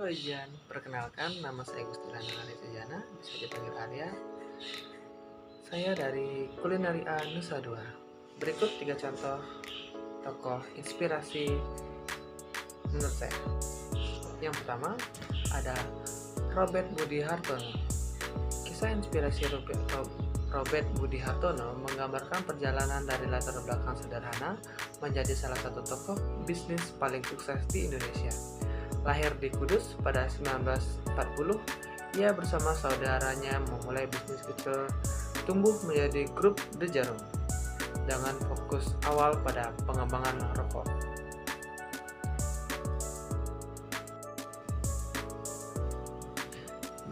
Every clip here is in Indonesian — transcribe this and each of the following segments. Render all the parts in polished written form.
Halo Ijan, perkenalkan nama saya Gustirana Arisajana, bisa dipanggil Arya. Saya dari Kulineri A Nusa Dua. Berikut 3 contoh tokoh inspirasi menurut saya. Yang pertama ada Robert Budi Hartono. Kisah inspirasi Robert Budi Hartono menggambarkan perjalanan dari latar belakang sederhana menjadi salah satu tokoh bisnis paling sukses di Indonesia. Lahir di Kudus pada 1940, ia bersama saudaranya memulai bisnis kecil tumbuh menjadi grup The Jarum dengan fokus awal pada pengembangan rokok.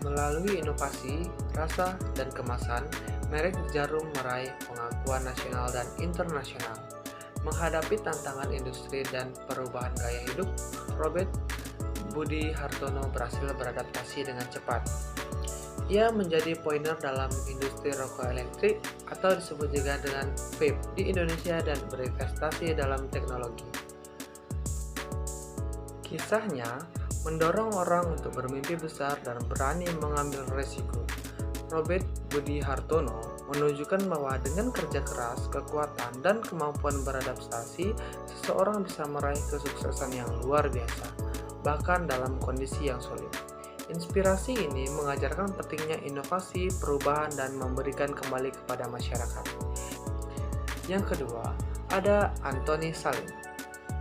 Melalui inovasi, rasa, dan kemasan, merek Jarum meraih pengakuan nasional dan internasional. Menghadapi tantangan industri dan perubahan gaya hidup, Robert Budi Hartono berhasil beradaptasi dengan cepat. Ia menjadi pioner dalam industri rokok elektrik atau disebut juga dengan vape di Indonesia dan berinvestasi dalam teknologi. Kisahnya mendorong orang untuk bermimpi besar dan berani mengambil resiko. Robert Budi Hartono menunjukkan bahwa dengan kerja keras, kekuatan, dan kemampuan beradaptasi, seseorang bisa meraih kesuksesan yang luar biasa, bahkan dalam kondisi yang sulit. Inspirasi ini mengajarkan pentingnya inovasi, perubahan, dan memberikan kembali kepada masyarakat. Yang kedua, ada Antoni Salim.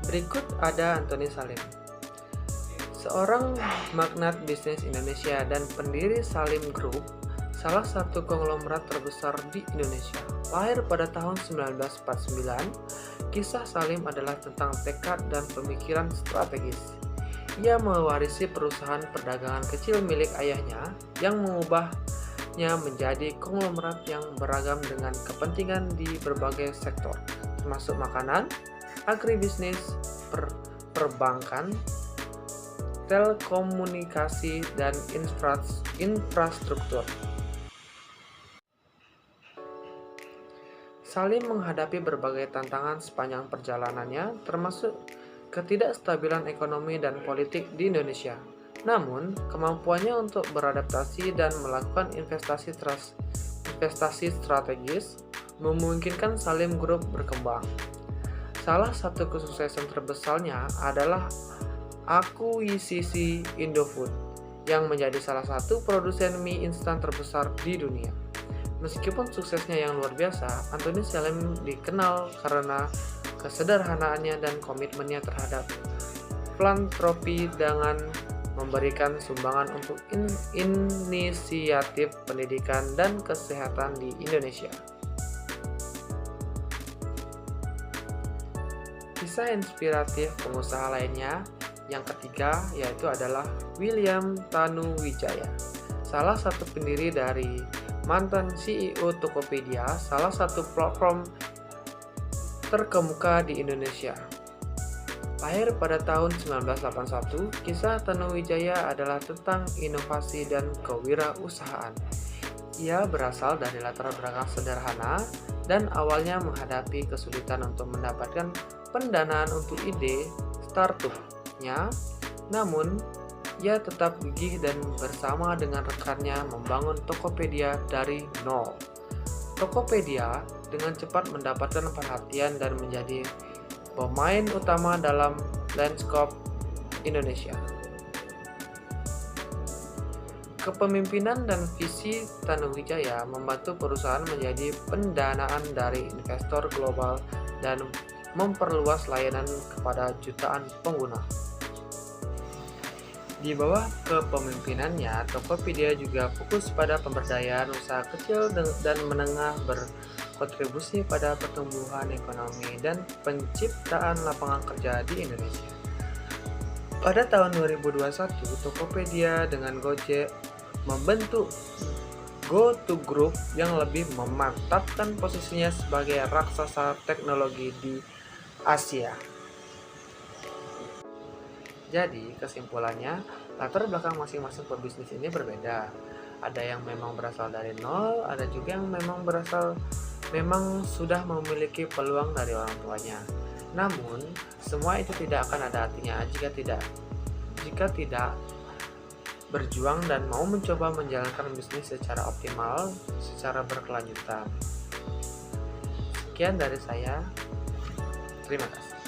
Berikut ada Antoni Salim, seorang magnat bisnis Indonesia dan pendiri Salim Group, salah satu konglomerat terbesar di Indonesia. Lahir pada tahun 1949, kisah Salim adalah tentang tekad dan pemikiran strategis. Ia mewarisi perusahaan perdagangan kecil milik ayahnya yang mengubahnya menjadi konglomerat yang beragam dengan kepentingan di berbagai sektor, termasuk makanan, agribisnis, perbankan, telekomunikasi, dan infrastruktur. Salim menghadapi berbagai tantangan sepanjang perjalanannya, termasuk ketidakstabilan ekonomi dan politik di Indonesia. Namun, kemampuannya untuk beradaptasi dan melakukan investasi strategis memungkinkan Salim Group berkembang. Salah satu kesuksesan terbesarnya adalah akuisisi Indofood, yang menjadi salah satu produsen mie instan terbesar di dunia. Meskipun suksesnya yang luar biasa, Antoni Salim dikenal karena kesederhanaannya dan komitmennya terhadap filantropi dengan memberikan sumbangan untuk inisiatif pendidikan dan kesehatan di Indonesia. Kisah inspiratif pengusaha lainnya yang ketiga yaitu adalah William Tanuwijaya, salah satu pendiri dari mantan CEO Tokopedia, salah satu platform terkemuka di Indonesia. Lahir pada tahun 1981, kisah Tanuwijaya adalah tentang inovasi dan kewirausahaan. Ia berasal dari latar belakang sederhana dan awalnya menghadapi kesulitan untuk mendapatkan pendanaan untuk ide startup-nya. Namun, ia tetap gigih dan bersama dengan rekannya membangun Tokopedia dari nol. Tokopedia dengan cepat mendapatkan perhatian dan menjadi pemain utama dalam lanskap Indonesia. Kepemimpinan dan visi Tanuwijaya membantu perusahaan menjadi pendanaan dari investor global dan memperluas layanan kepada jutaan pengguna. Di bawah kepemimpinannya, Tokopedia juga fokus pada pemberdayaan usaha kecil dan menengah, berkontribusi pada pertumbuhan ekonomi dan penciptaan lapangan kerja di Indonesia. Pada tahun 2021, Tokopedia dengan Gojek membentuk GoTo Group yang lebih memantapkan posisinya sebagai raksasa teknologi di Asia. Jadi, kesimpulannya, latar belakang masing-masing pebisnis ini berbeda. Ada yang memang berasal dari nol, ada juga yang memang sudah memiliki peluang dari orang tuanya. Namun, semua itu tidak akan ada artinya jika tidak berjuang dan mau mencoba menjalankan bisnis secara optimal, secara berkelanjutan. Sekian dari saya. Terima kasih.